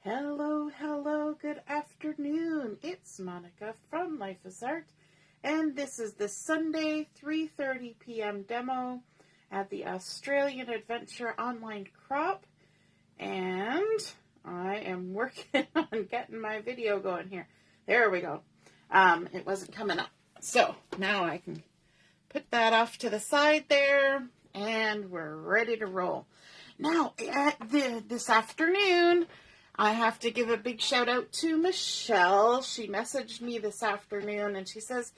Hello, hello, good afternoon. It's Monica from Life is Art, and this is the Sunday 3:30 p.m. demo at the Australian Adventure Online Crop, and I am working on getting my video going here. There we go. It wasn't coming up, so now I can put that off to the side there, and we're ready to roll. Now, this afternoon, I have to give a big shout out to Michelle. She messaged me this afternoon and she says,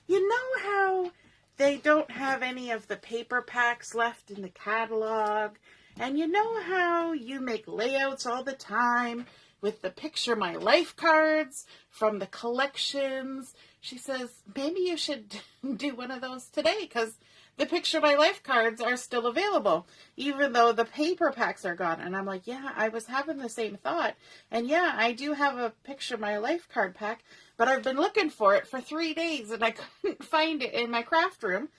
you know how they don't have any of the paper packs left in the catalog? And you know how you make layouts all the time with the Picture My Life cards from the collections? She says, maybe you should do one of those today because the Picture My Life cards are still available, even though the paper packs are gone. And I'm like, yeah, I was having the same thought. And yeah, I do have a Picture My Life card pack, but I've been looking for it for 3 days and I couldn't find it in my craft room.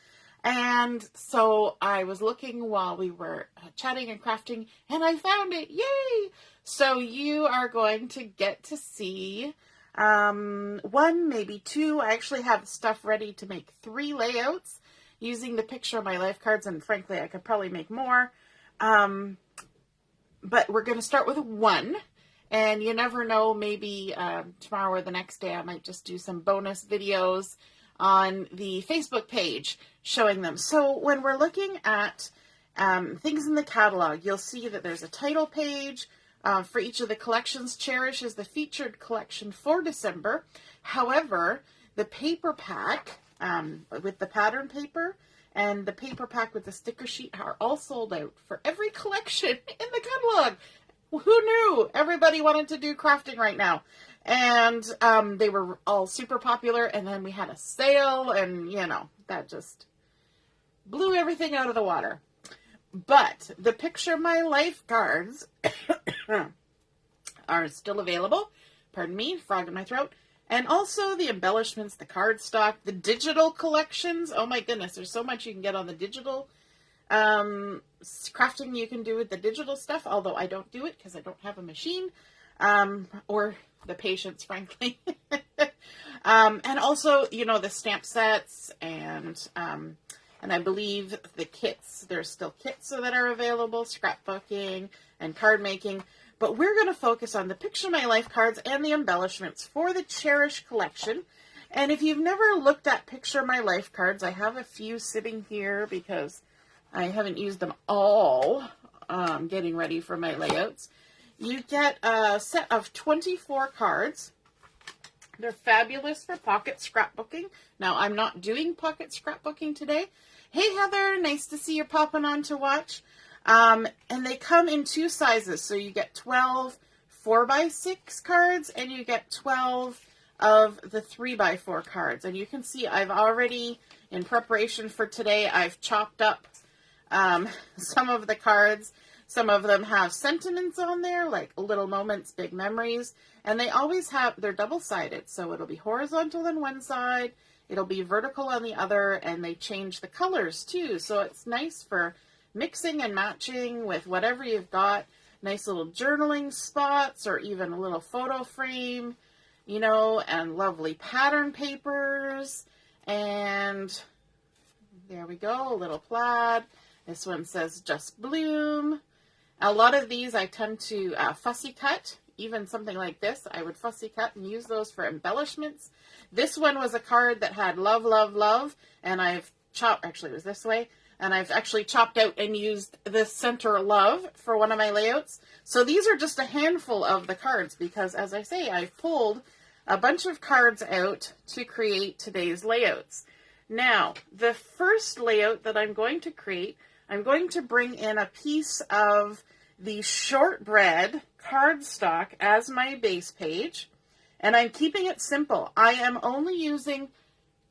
And so I was looking while we were chatting and crafting, and I found it. Yay! So you are going to get to see one, maybe two. I actually have stuff ready to make 3 layouts using the Picture of My Life cards, and frankly, I could probably make more. But we're going to start with 1, and you never know, maybe tomorrow or the next day I might just do some bonus videos on the Facebook page showing them. So when we're looking at things in the catalog, you'll see that there's a title page for each of the collections. Cherish is the featured collection for December. However, the paper pack with the pattern paper and the paper pack with the sticker sheet are all sold out for every collection in the catalog. Who knew? Everybody wanted to do crafting right now. And they were all super popular, and then we had a sale, and you know, that just blew everything out of the water. But the Picture My Life cards are still available. Pardon me, frog in my throat. And also the embellishments, the cardstock, the digital collections. Oh my goodness, there's so much you can get on the digital crafting you can do with the digital stuff, although I don't do it because I don't have a machine or the patience, frankly. And also, you know, the stamp sets and I believe the kits. There's still kits that are available, scrapbooking and card making. But we're going to focus on the Picture My Life cards and the embellishments for the Cherish collection. And if you've never looked at Picture My Life cards, I have a few sitting here because I haven't used them all getting ready for my layouts. You get a set of 24 cards. They're fabulous for pocket scrapbooking. Now, I'm not doing pocket scrapbooking today. Hey, Heather, nice to see you popping on to watch. And they come in 2 sizes. So you get 12 4x6 cards and you get 12 of the 3x4 cards. And you can see I've already, in preparation for today, I've chopped up some of the cards. Some of them have sentiments on there, like little moments, big memories. And they always have, they're double-sided. So it'll be horizontal on one side, it'll be vertical on the other, and they change the colors too. So it's nice for mixing and matching with whatever you've got. Nice little journaling spots or even a little photo frame, you know, and lovely pattern papers. And there we go, a little plaid. This one says Just Bloom. A lot of these I tend to fussy cut. Even something like this, I would fussy cut and use those for embellishments. This one was a card that had love, love, love. And I've chopped, actually it was this way. And I've actually chopped out and used the center love for one of my layouts. So these are just a handful of the cards because, as I say, I've pulled a bunch of cards out to create today's layouts. Now, the first layout that I'm going to create, I'm going to bring in a piece of the shortbread cardstock as my base page. And I'm keeping it simple. I am only using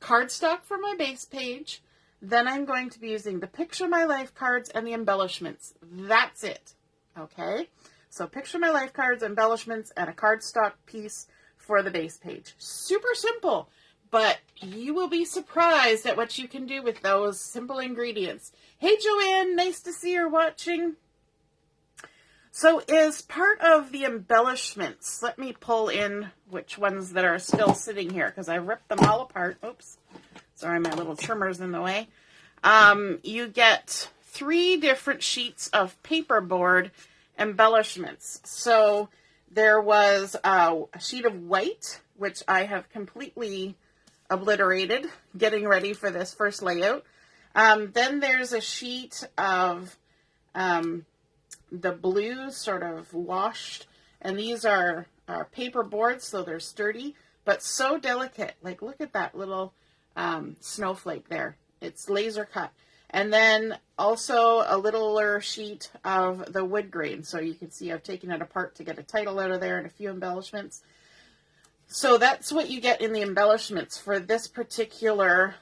cardstock for my base page. Then I'm going to be using the Picture My Life cards and the embellishments. That's it. Okay? So Picture My Life cards, embellishments, and a cardstock piece for the base page. Super simple, but you will be surprised at what you can do with those simple ingredients. Hey, Joanne, nice to see you're watching. So as part of the embellishments, let me pull in which ones that are still sitting here because I ripped them all apart. Oops. Sorry, my little trimmer's in the way. You get 3 different sheets of paperboard embellishments. So there was a sheet of white, which I have completely obliterated, getting ready for this first layout. Then there's a sheet of the blue, sort of washed, and these are paper boards, so they're sturdy, but so delicate. Like, look at that little snowflake there. It's laser cut. And then also a littler sheet of the wood grain. So you can see I've taken it apart to get a title out of there and a few embellishments. So that's what you get in the embellishments for this particular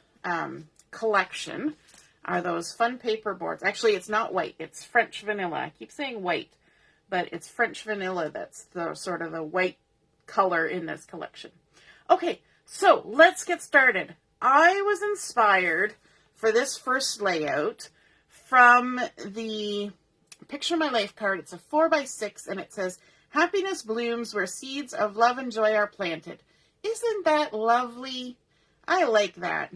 collection, are those fun paper boards. Actually, it's not white. It's French vanilla. I keep saying white, but it's French vanilla that's the sort of the white color in this collection. Okay, so let's get started. I was inspired for this first layout from the Picture My Life card. It's a 4x6 and it says, "Happiness blooms where seeds of love and joy are planted." Isn't that lovely? I like that.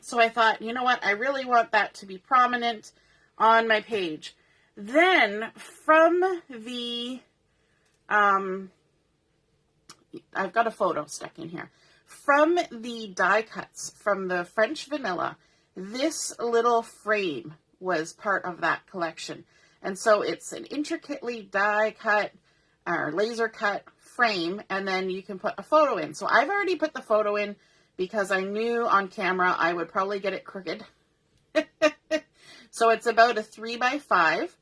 So I thought, you know what? I really want that to be prominent on my page. Then from the, I've got a photo stuck in here. From the die cuts from the French vanilla, this little frame was part of that collection. And so it's an intricately die cut or laser cut frame, and then you can put a photo in. So I've already put the photo in because I knew on camera I would probably get it crooked. So it's about a 3x5.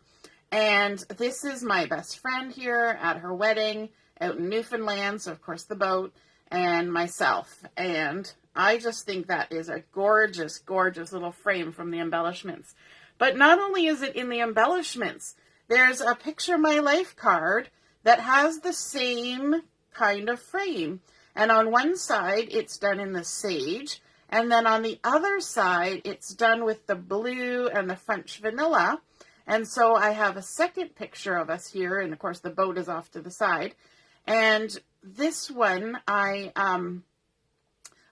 And this is my best friend here at her wedding out in Newfoundland. So of course the boat and myself. And I just think that is a gorgeous, gorgeous little frame from the embellishments. But not only is it in the embellishments, there's a Picture My Life card that has the same kind of frame. And on one side, it's done in the sage. And then on the other side, it's done with the blue and the French vanilla. And so I have a second picture of us here. And of course, the boat is off to the side. And this one, I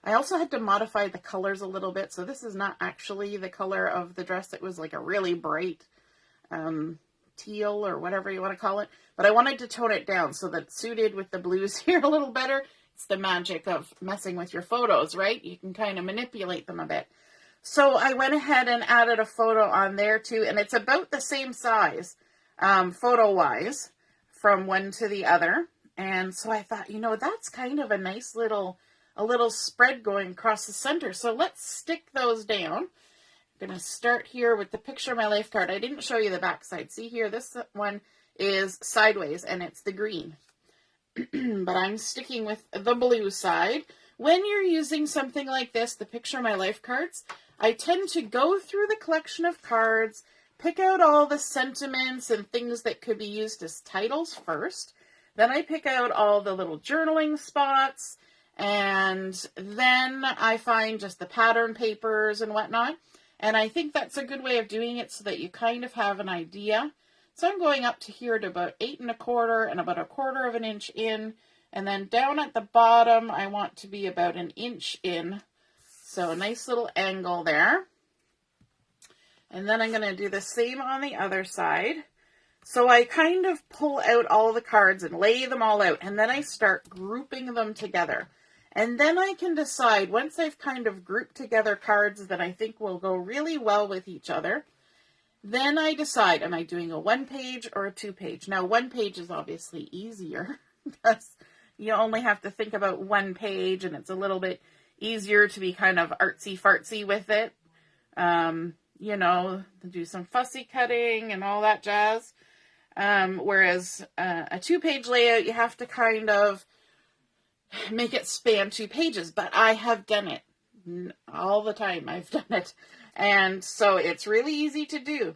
also had to modify the colors a little bit. So this is not actually the color of the dress. It was like a really bright teal or whatever you want to call it. But I wanted to tone it down so that it suited with the blues here a little better. It's the magic of messing with your photos, right? You can kind of manipulate them a bit. So I went ahead and added a photo on there too. And it's about the same size photo-wise from one to the other. And so I thought, you know, that's kind of a nice little spread going across the center. So let's stick those down. I'm going to start here with the Picture My Life card. I didn't show you the back side. See here, this one is sideways and it's the green. But I'm sticking with the blue side. When you're using something like this, the Picture My Life cards, I tend to go through the collection of cards, pick out all the sentiments and things that could be used as titles first. Then I pick out all the little journaling spots, and then I find just the pattern papers and whatnot. And I think that's a good way of doing it so that you kind of have an idea. So I'm going up to here to about 8 1/4 and about 1/4 of an inch in. And then down at the bottom, I want to be about 1 inch in. So a nice little angle there. And then I'm going to do the same on the other side. So I kind of pull out all the cards and lay them all out. And then I start grouping them together. And then I can decide, once I've kind of grouped together cards that I think will go really well with each other, then I decide, am I doing a 1-page or a 2-page? Now, 1 page is obviously easier because you only have to think about 1 page and it's a little bit easier to be kind of artsy-fartsy with it. You know, do some fussy cutting and all that jazz. Whereas a 2-page layout, you have to kind of make it span 2 pages. But I have done it all the time. I've done it. And so it's really easy to do.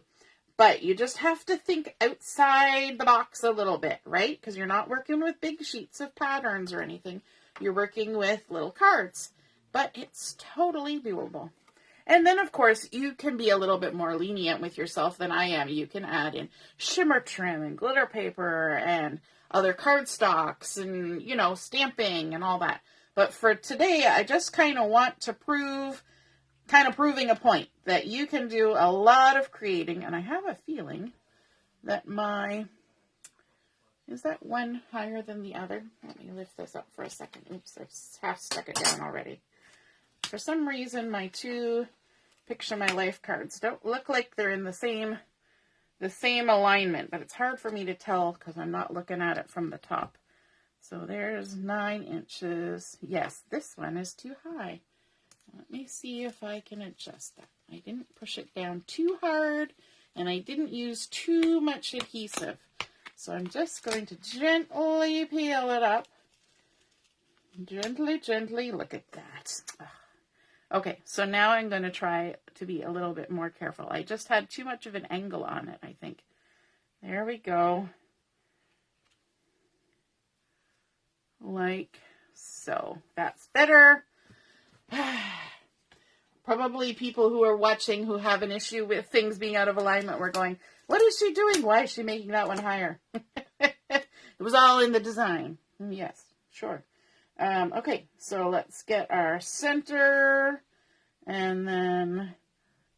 But you just have to think outside the box a little bit, right? Because you're not working with big sheets of patterns or anything. You're working with little cards. But it's totally doable. And then, of course, you can be a little bit more lenient with yourself than I am. You can add in shimmer trim and glitter paper and other cardstocks and, you know, stamping and all that. But for today, I just kind of want to proving a point that you can do a lot of creating. And I have a feeling that is that one higher than the other? Let me lift this up for a second. Oops, I've half stuck it down already. For some reason, my two Picture My Life cards don't look like they're in the same alignment, but it's hard for me to tell because I'm not looking at it from the top. So there's 9 inches. Yes, this one is too high. Let me see if I can adjust that. I didn't push it down too hard, and I didn't use too much adhesive. So I'm just going to gently peel it up. Gently, gently. Look at that. Okay, so now I'm going to try to be a little bit more careful. I just had too much of an angle on it, I think. There we go. Like so. That's better. Probably people who are watching who have an issue with things being out of alignment were going, what is she doing? Why is she making that one higher? It was all in the design. Yes, sure. Okay, so let's get our center and then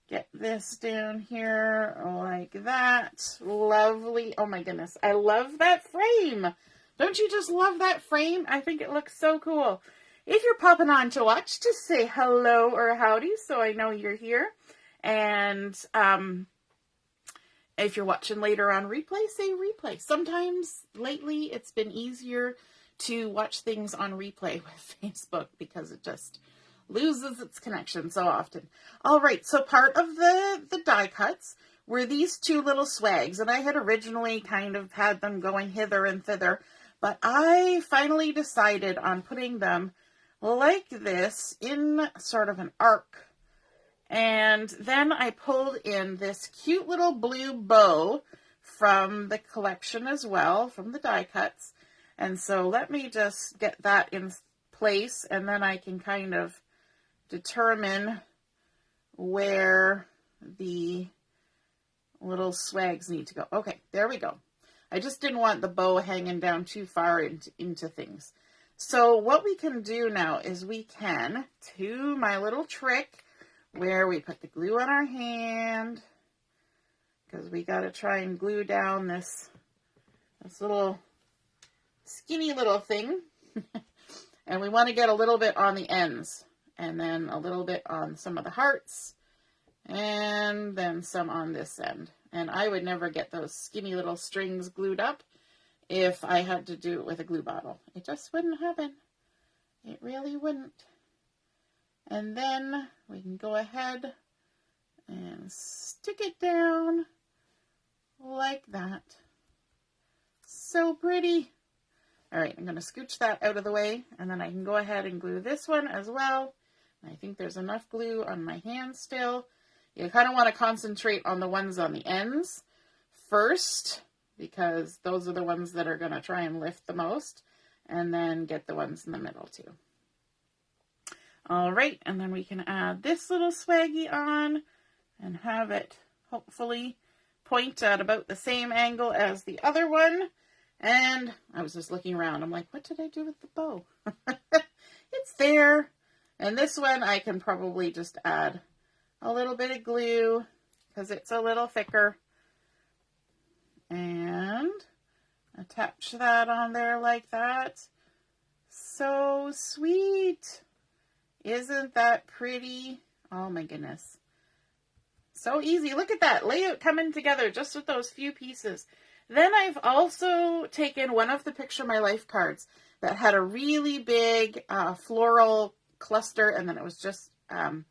get this down here like that. Lovely. Oh my goodness. I love that frame. Don't you just love that frame? I think it looks so cool. If you're popping on to watch, just say hello or howdy so I know you're here. And if you're watching later on replay, say replay. Sometimes lately it's been easier to watch things on replay with Facebook because it just loses its connection so often. All right, so part of the die cuts were these two little swags, and I had originally kind of had them going hither and thither, but I finally decided on putting them like this in sort of an arc. And then I pulled in this cute little blue bow from the collection as well, from the die cuts. And so let me just get that in place, and then I can kind of determine where the little swags need to go. Okay, there we go. I just didn't want the bow hanging down too far into things. So what we can do now is we can do my little trick where we put the glue on our hand, because we got to try and glue down this little skinny little thing. And we want to get a little bit on the ends, and then a little bit on some of the hearts, and then some on this end. And I would never get those skinny little strings glued up if I had to do it with a glue bottle. It just wouldn't happen. It really wouldn't. And then we can go ahead and stick it down like that. So pretty. All right, I'm going to scooch that out of the way, and then I can go ahead and glue this one as well. I think there's enough glue on my hand still. You kind of want to concentrate on the ones on the ends first, because those are the ones that are going to try and lift the most, and then get the ones in the middle too. All right, and then we can add this little swaggy on and have it hopefully point at about the same angle as the other one. And I was just looking around. I'm like, what did I do with the bow? It's there. And this one I can probably just add a little bit of glue because it's a little thicker. And attach that on there like that. So sweet. Isn't that pretty? Oh my goodness. So easy. Look at that layout coming together just with those few pieces. Then I've also taken one of the Picture My Life cards that had a really big floral cluster, and then it was just the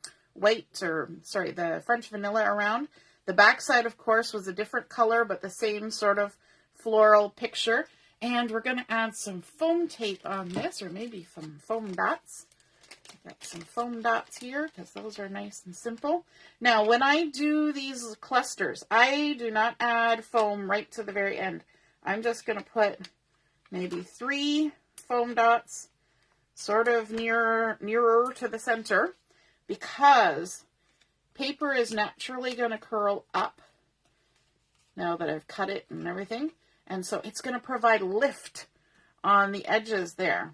French vanilla around. The backside, of course, was a different color, but the same sort of floral picture. And we're going to add some foam tape on this, or maybe some foam dots. Got some foam dots here because those are nice and simple. Now, when I do these clusters, I do not add foam right to the very end. I'm just going to put maybe 3 foam dots sort of nearer to the center, because paper is naturally going to curl up now that I've cut it and everything. And so it's going to provide lift on the edges there.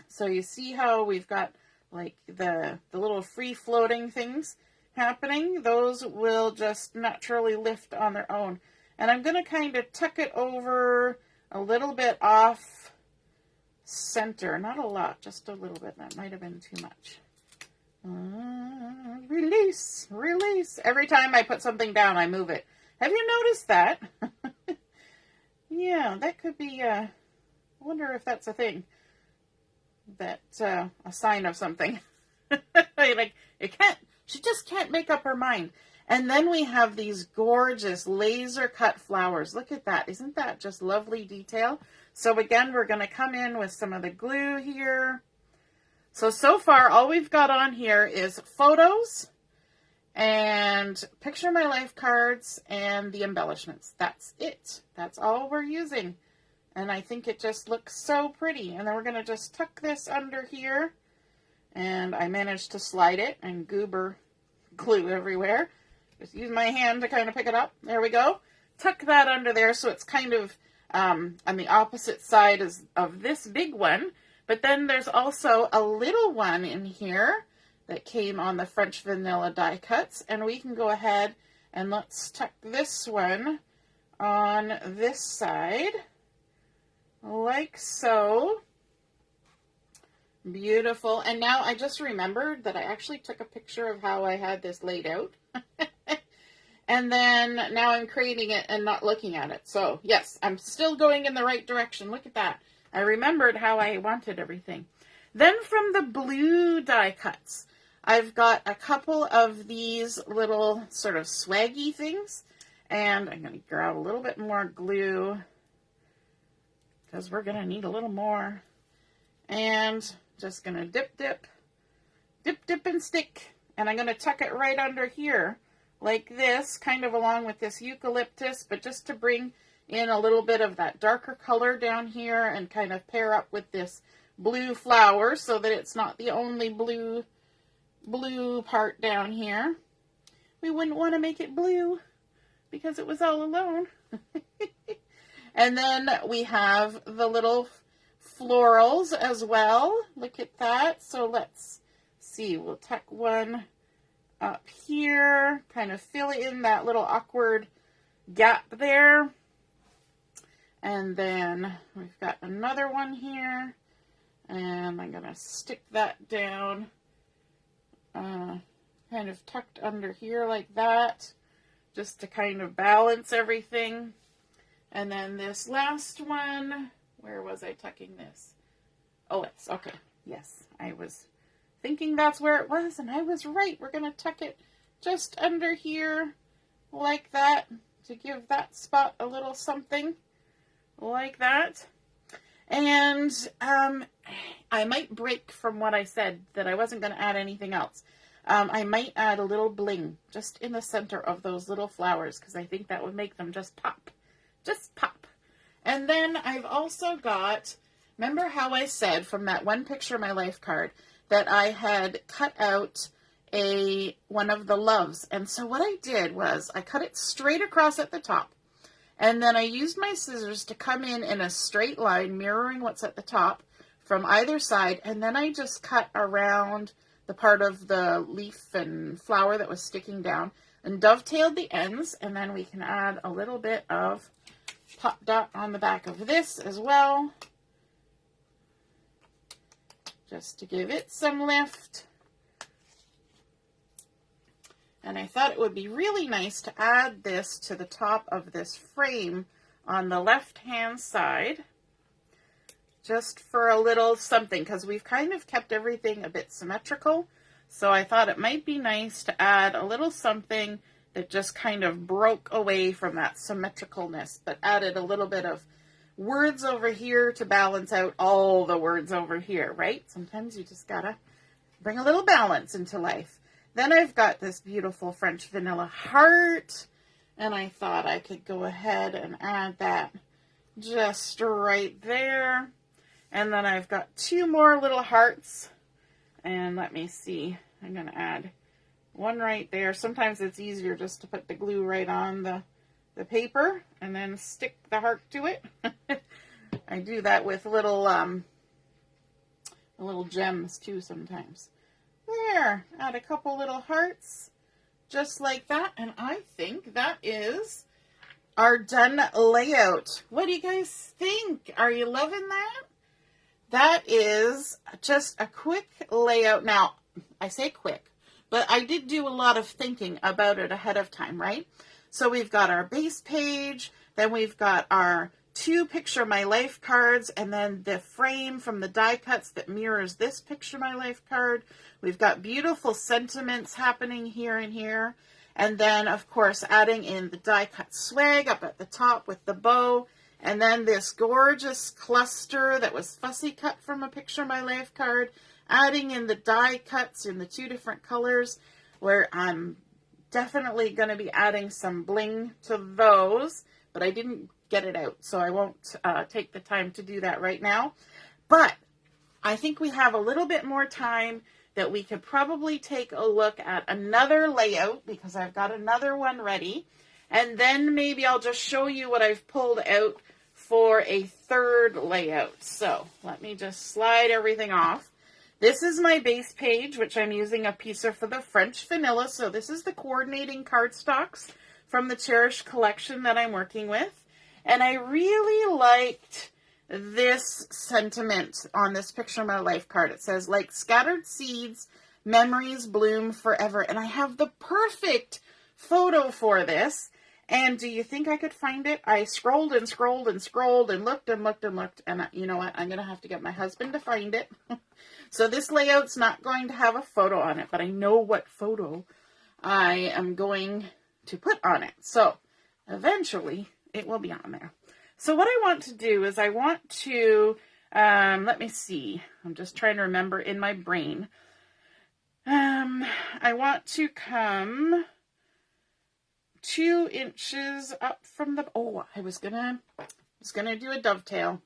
So you see how we've got like the little free floating things happening? Those will just naturally lift on their own. And I'm going to kind of tuck it over a little bit off center. Not a lot, just a little bit. That might have been too much. Release, release. Every time I put something down, I move it. Have you noticed that? Yeah, that could be, I wonder if that's a thing. That's a sign of something. Like, she just can't make up her mind. And then we have these gorgeous laser cut flowers. Look at that. Isn't that just lovely detail? So again, we're going to come in with some of the glue here. So far, all we've got on here is photos and Picture My Life cards and the embellishments. That's it. That's all we're using. And I think it just looks so pretty. And then we're going to just tuck this under here. And I managed to slide it and goober glue everywhere. Just use my hand to kind of pick it up. There we go. Tuck that under there so it's kind of on the opposite side of this big one. But then there's also a little one in here that came on the French vanilla die cuts. And we can go ahead and let's tuck this one on this side. Like so. Beautiful. And now I just remembered that I actually took a picture of how I had this laid out. And then now I'm creating it and not looking at it. So yes, I'm still going in the right direction. Look at that. I remembered how I wanted everything. Then from the blue die cuts, I've got a couple of these little sort of swaggy things. And I'm going to grab a little bit more glue because we're going to need a little more. And just going to dip, dip, and stick. And I'm going to tuck it right under here like this, kind of along with this eucalyptus, but just to bring in a little bit of that darker color down here and kind of pair up with this blue flower so that it's not the only blue part down here. We wouldn't want to make it blue because it was all alone. And then we have the little florals as well. Look at that. So let's see. We'll tuck one up here, kind of fill in that little awkward gap there. And then we've got another one here. And I'm going to stick that down, kind of tucked under here like that, just to kind of balance everything. And then this last one, where was I tucking this? Oh, it's okay. Yes, I was thinking that's where it was, and I was right. We're going to tuck it just under here like that to give that spot a little something like that. And I might break from what I said that I wasn't going to add anything else. I might add a little bling just in the center of those little flowers because I think that would make them just pop. Just pop. And then I've also got, remember how I said from that one Picture My Life card that I had cut out one of the loves. And so what I did was I cut it straight across at the top. And then I used my scissors to come in a straight line, mirroring what's at the top from either side. And then I just cut around the part of the leaf and flower that was sticking down and dovetailed the ends. And then we can add a little bit of pop dot on the back of this as well, just to give it some lift. And I thought it would be really nice to add this to the top of this frame on the left-hand side, just for a little something, because we've kind of kept everything a bit symmetrical. So I thought it might be nice to add a little something that just kind of broke away from that symmetricalness, but added a little bit of words over here to balance out all the words over here, right? Sometimes you just gotta bring a little balance into life. Then I've got this beautiful French vanilla heart, and I thought I could go ahead and add that just right there. And then I've got two more little hearts, and let me see, I'm going to add one right there. Sometimes it's easier just to put the glue right on the paper and then stick the heart to it. I do that with little gems too sometimes. There, add a couple little hearts just like that, and I think that is our done layout. What do you guys think? Are you loving that? That is just a quick layout. Now, I say quick, but I did do a lot of thinking about it ahead of time, right? So we've got our base page, then we've got our 2 Picture My Life cards, and then the frame from the die cuts that mirrors this Picture My Life card. We've got beautiful sentiments happening here and here. And then, of course, adding in the die cut swag up at the top with the bow. And then this gorgeous cluster that was fussy cut from a Picture My Life card. Adding in the die cuts in the 2 different colors, where I'm definitely going to be adding some bling to those. But I didn't get it out, so I won't take the time to do that right now. But I think we have a little bit more time that we could probably take a look at another layout, because I've got another one ready. And then maybe I'll just show you what I've pulled out for a third layout. So let me just slide everything off. This is my base page, which I'm using a piece of for the French vanilla. So this is the coordinating cardstocks from the Cherish collection that I'm working with. And I really liked this sentiment on this Picture My Life card. It says, like scattered seeds, memories bloom forever. And I have the perfect photo for this. And do you think I could find it? I scrolled and scrolled and scrolled and looked and looked and looked. And you know what? I'm going to have to get my husband to find it. So this layout's not going to have a photo on it, but I know what photo I am going to put on it. So eventually it will be on there. So what I want to do is I want to, let me see. I'm just trying to remember in my brain. I want to come 2 inches up from the, I was gonna do a dovetail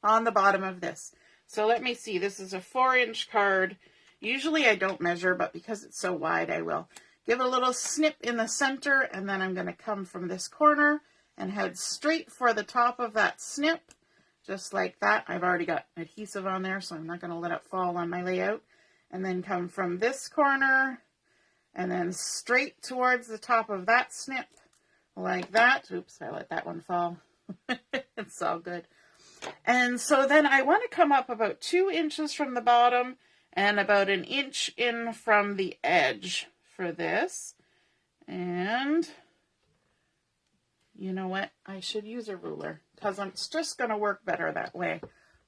on the bottom of this. So let me see. This is a 4-inch card. Usually I don't measure, but because it's so wide, I will give a little snip in the center, and then I'm going to come from this corner and head straight for the top of that snip, just like that. I've already got adhesive on there, so I'm not going to let it fall on my layout. And then come from this corner and then straight towards the top of that snip, like that. Oops, I let that one fall. It's all good. And so then I want to come up about 2 inches from the bottom and about 1 inch in from the edge for this. And you know what? I should use a ruler, because it's just going to work better that way.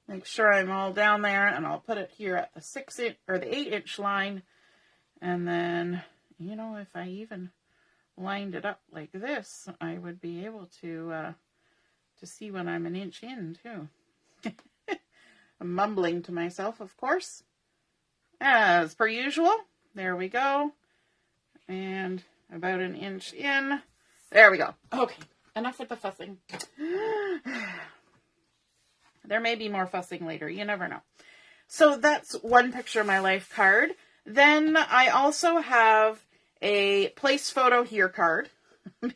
Make sure I'm all down there, and I'll put it here at the 6-inch or the 8-inch line. And then, you know, if I even lined it up like this, I would be able to see when I'm 1 inch in too. I'm mumbling to myself, of course, as per usual. There we go. And about 1 inch in. There we go. Okay, enough with the fussing. There may be more fussing later. You never know. So that's one Picture of My Life card. Then I also have a place photo here card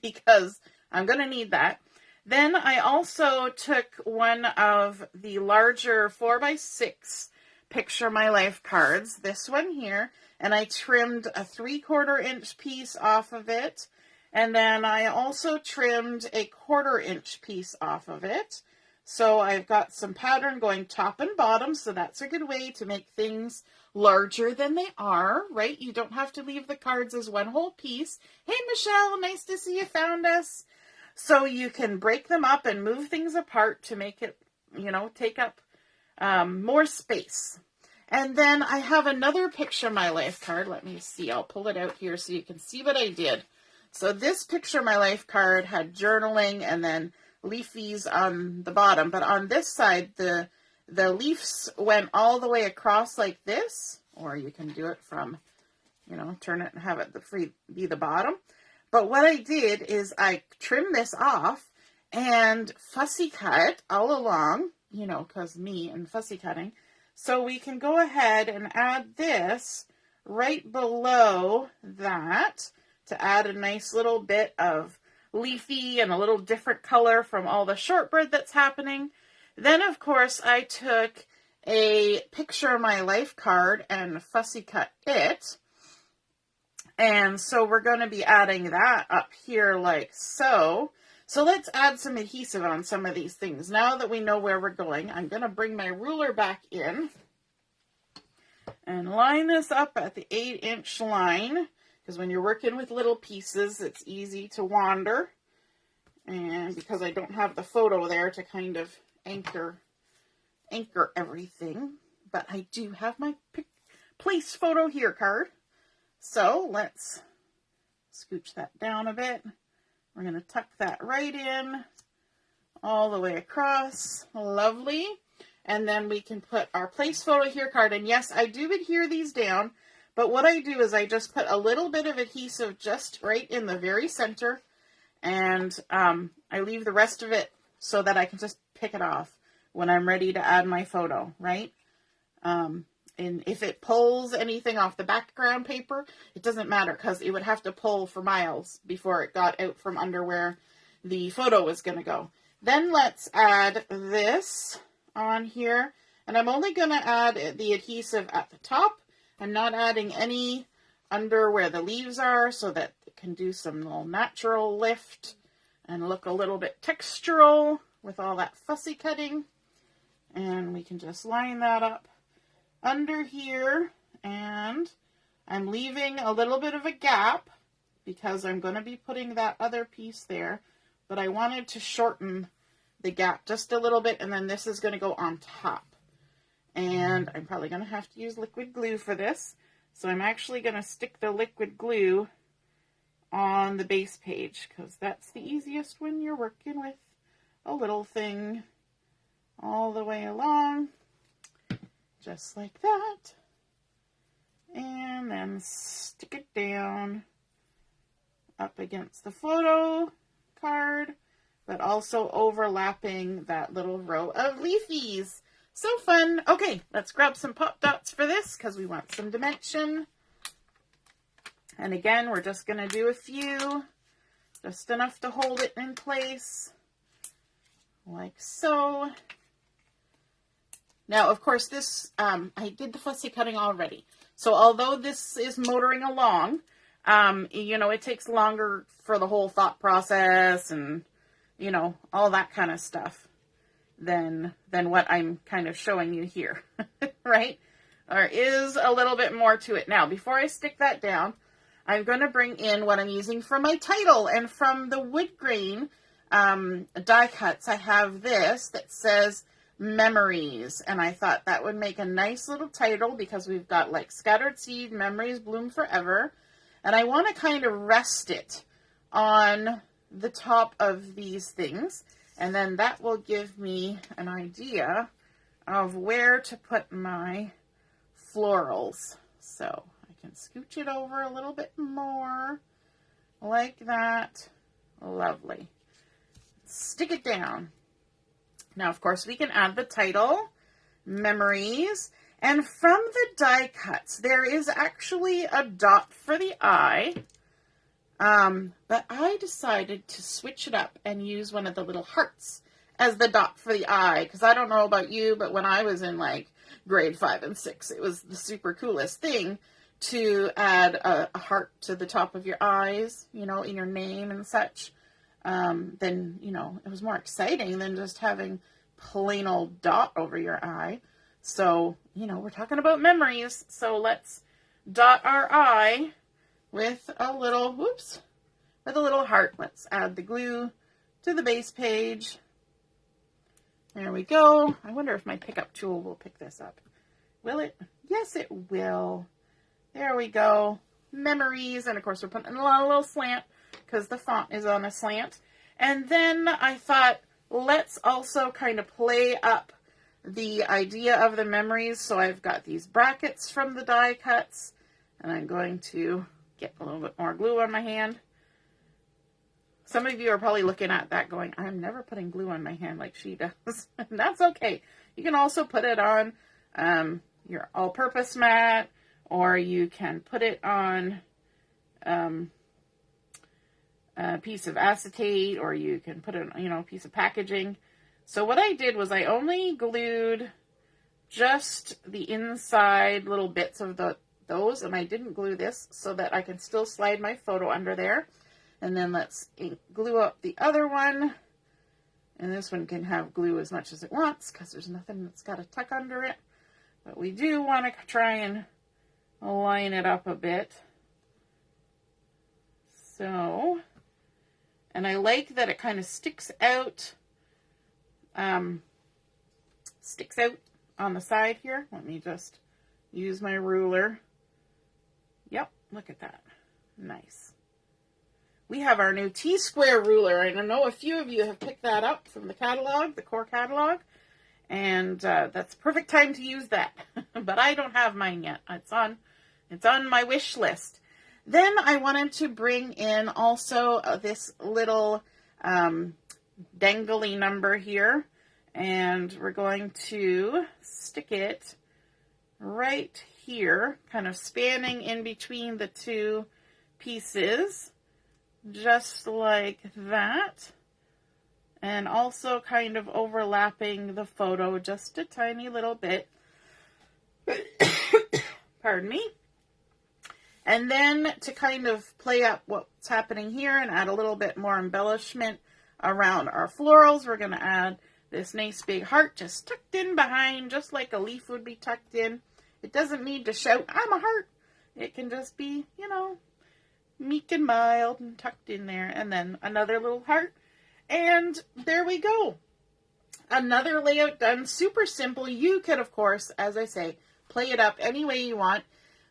because I'm going to need that. Then I also took one of the larger 4x6 Picture My Life cards, this one here, and I trimmed a 3/4 inch piece off of it. And then I also trimmed a 1/4 inch piece off of it. So I've got some pattern going top and bottom, so that's a good way to make things larger than they are, right? You don't have to leave the cards as one whole piece. Hey, Michelle, nice to see you found us. So you can break them up and move things apart to make it, you know, take up more space. And then I have another Picture My Life card. Let me see. I'll pull it out here so you can see what I did. So this Picture My Life card had journaling and then leafies on the bottom. But on this side, the leaves went all the way across like this. Or you can do it from, you know, turn it and have it be the bottom. But what I did is I trimmed this off and fussy cut all along, you know, because me and fussy cutting. So we can go ahead and add this right below that to add a nice little bit of leafy and a little different color from all the shortbread that's happening. Then, of course, I took a Picture My Life card and fussy cut it. And so we're going to be adding that up here like so. So let's add some adhesive on some of these things. Now that we know where we're going, I'm going to bring my ruler back in and line this up at the 8-inch line, because when you're working with little pieces, it's easy to wander. And because I don't have the photo there to kind of anchor everything, but I do have my place photo here card. So let's scooch that down a bit. We're going to tuck that right in all the way across. Lovely. And then we can put our place photo here card. And yes, I do adhere these down, but what I do is I just put a little bit of adhesive just right in the very center, and I leave the rest of it so that I can just pick it off when I'm ready to add my photo, right? And if it pulls anything off the background paper, it doesn't matter, because it would have to pull for miles before it got out from under where the photo was going to go. Then let's add this on here, and I'm only going to add the adhesive at the top. I'm not adding any under where the leaves are, so that it can do some little natural lift and look a little bit textural with all that fussy cutting. And we can just line that up under here, and I'm leaving a little bit of a gap because I'm going to be putting that other piece there, but I wanted to shorten the gap just a little bit, and then this is going to go on top. And I'm probably going to have to use liquid glue for this, so I'm actually going to stick the liquid glue on the base page, because that's the easiest when you're working with a little thing all the way along, just like that. And then stick it down up against the photo card, but also overlapping that little row of leafies. So fun. Okay, let's grab some pop dots for this because we want some dimension. And again, we're just going to do a few, just enough to hold it in place, like so. Now, of course, this, I did the fussy cutting already. So although this is motoring along, you know, it takes longer for the whole thought process and, you know, all that kind of stuff than what I'm kind of showing you here, right? There is a little bit more to it. Now, before I stick that down, I'm going to bring in what I'm using for my title. And from the wood grain die cuts, I have this that says Memories. And I thought that would make a nice little title because we've got like Scattered Seed, Memories Bloom Forever. And I want to kind of rest it on the top of these things. And then that will give me an idea of where to put my florals. So I can scooch it over a little bit more like that. Lovely. Stick it down. Now, of course, we can add the title, Memories. And from the die cuts, there is actually a dot for the eye. But I decided to switch it up and use one of the little hearts as the dot for the eye. Because I don't know about you, but when I was in like grade 5 and 6, it was the super coolest thing to add a heart to the top of your eyes, you know, in your name and such. Then, you know, it was more exciting than just having plain old dot over your eye. So, you know, we're talking about memories. So let's dot our eye with a little, whoops, with a little heart. Let's add the glue to the base page. There we go. I wonder if my pickup tool will pick this up. Will it? Yes, it will. There we go. Memories. And of course, we're putting a little slant because the font is on a slant. And then I thought, let's also kind of play up the idea of the memories. So I've got these brackets from the die cuts, and I'm going to get a little bit more glue on my hand. Some of you are probably looking at that going, I'm never putting glue on my hand like she does. And that's okay. You can also put it on your all-purpose mat or you can put it on a piece of acetate, or you can put it, a piece of packaging. So what I did was I only glued just the inside little bits of those, and I didn't glue this so that I can still slide my photo under there. And then let's glue up the other one. And this one can have glue as much as it wants because there's nothing that's got to tuck under it. But we do want to try and line it up a bit. So, and I like that it kind of sticks out on the side here. Let me just use my ruler. Yep, look at that. Nice. We have our new T-square ruler, and I know a few of you have picked that up from the catalog, the core catalog, and that's perfect time to use that. But I don't have mine yet. It's on my wish list. Then I wanted to bring in also this little dangly number here, and we're going to stick it right here, kind of spanning in between the two pieces, just like that, and also kind of overlapping the photo just a tiny little bit. Pardon me. And then to kind of play up what's happening here and add a little bit more embellishment around our florals, we're going to add this nice big heart just tucked in behind, just like a leaf would be tucked in. It doesn't need to shout, "I'm a heart." It can just be, meek and mild and tucked in there. And then another little heart. And there we go. Another layout done. Super simple. You could, of course, as I say, play it up any way you want.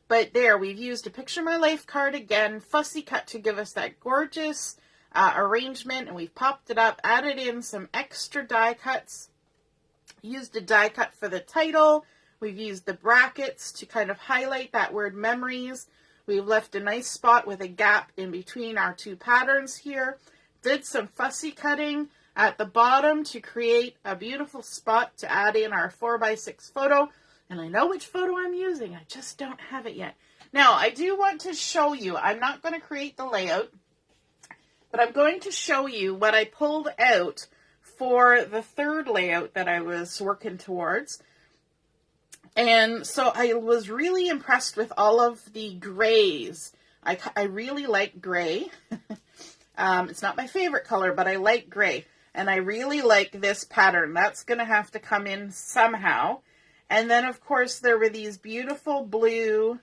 But there, we've used a Picture My Life card again, fussy cut to give us that gorgeous arrangement, and we've popped it up, added in some extra die cuts, used a die cut for the title, we've used the brackets to kind of highlight that word memories, we've left a nice spot with a gap in between our two patterns here, did some fussy cutting at the bottom to create a beautiful spot to add in our 4x6 photo. And I know which photo I'm using. I just don't have it yet. Now, I do want to show you. I'm not going to create the layout, but I'm going to show you what I pulled out for the third layout that I was working towards. And so I was really impressed with all of the grays. I really like gray. It's not my favorite color, but I like gray. And I really like this pattern. That's going to have to come in somehow. And then, of course, there were these beautiful blue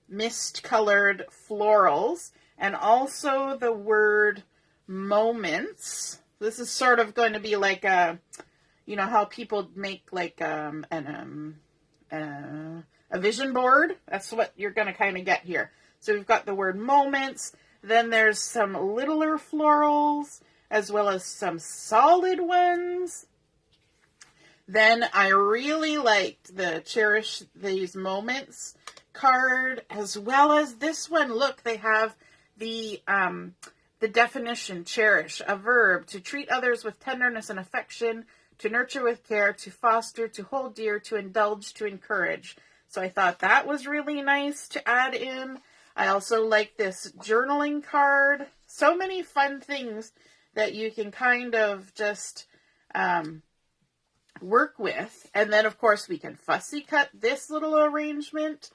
mist-colored florals, and also the word moments. This is sort of going to be like a, how people make like a vision board. That's what you're going to kind of get here. So we've got the word moments. Then there's some littler florals, as well as some solid ones. Then I really liked the Cherish These Moments card, as well as this one. Look, they have the definition, cherish, a verb, to treat others with tenderness and affection, to nurture with care, to foster, to hold dear, to indulge, to encourage. So I thought that was really nice to add in. I also like this journaling card. So many fun things that you can kind of just work with. And then, of course, we can fussy cut this little arrangement.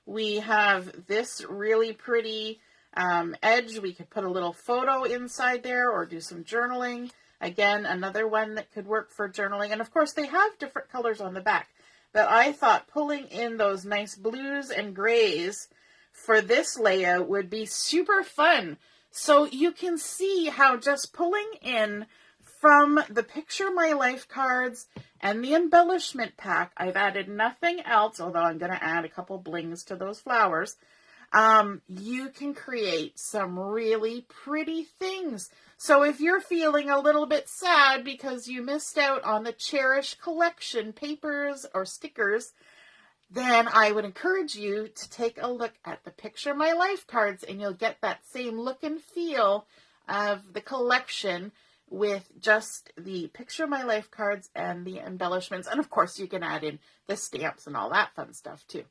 We have this really pretty edge. We could put a little photo inside there or do some journaling. Again, another one that could work for journaling. And, of course, they have different colors on the back. But I thought pulling in those nice blues and grays for this layout would be super fun. So you can see how just pulling in from the Picture My Life cards and the embellishment pack, I've added nothing else, although I'm going to add a couple blings to those flowers. You can create some really pretty things. So if you're feeling a little bit sad because you missed out on the Cherish collection papers or stickers, then I would encourage you to take a look at the Picture My Life cards, and you'll get that same look and feel of the collection with just the Picture My Life cards and the embellishments. And of course, you can add in the stamps and all that fun stuff too.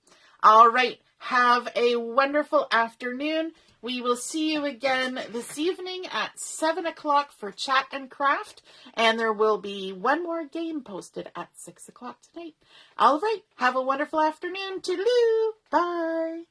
All right. Have a wonderful afternoon. We will see you again this evening at 7 o'clock for Chat and Craft. And there will be one more game posted at 6 o'clock tonight. All right. Have a wonderful afternoon. Toodaloo. Bye.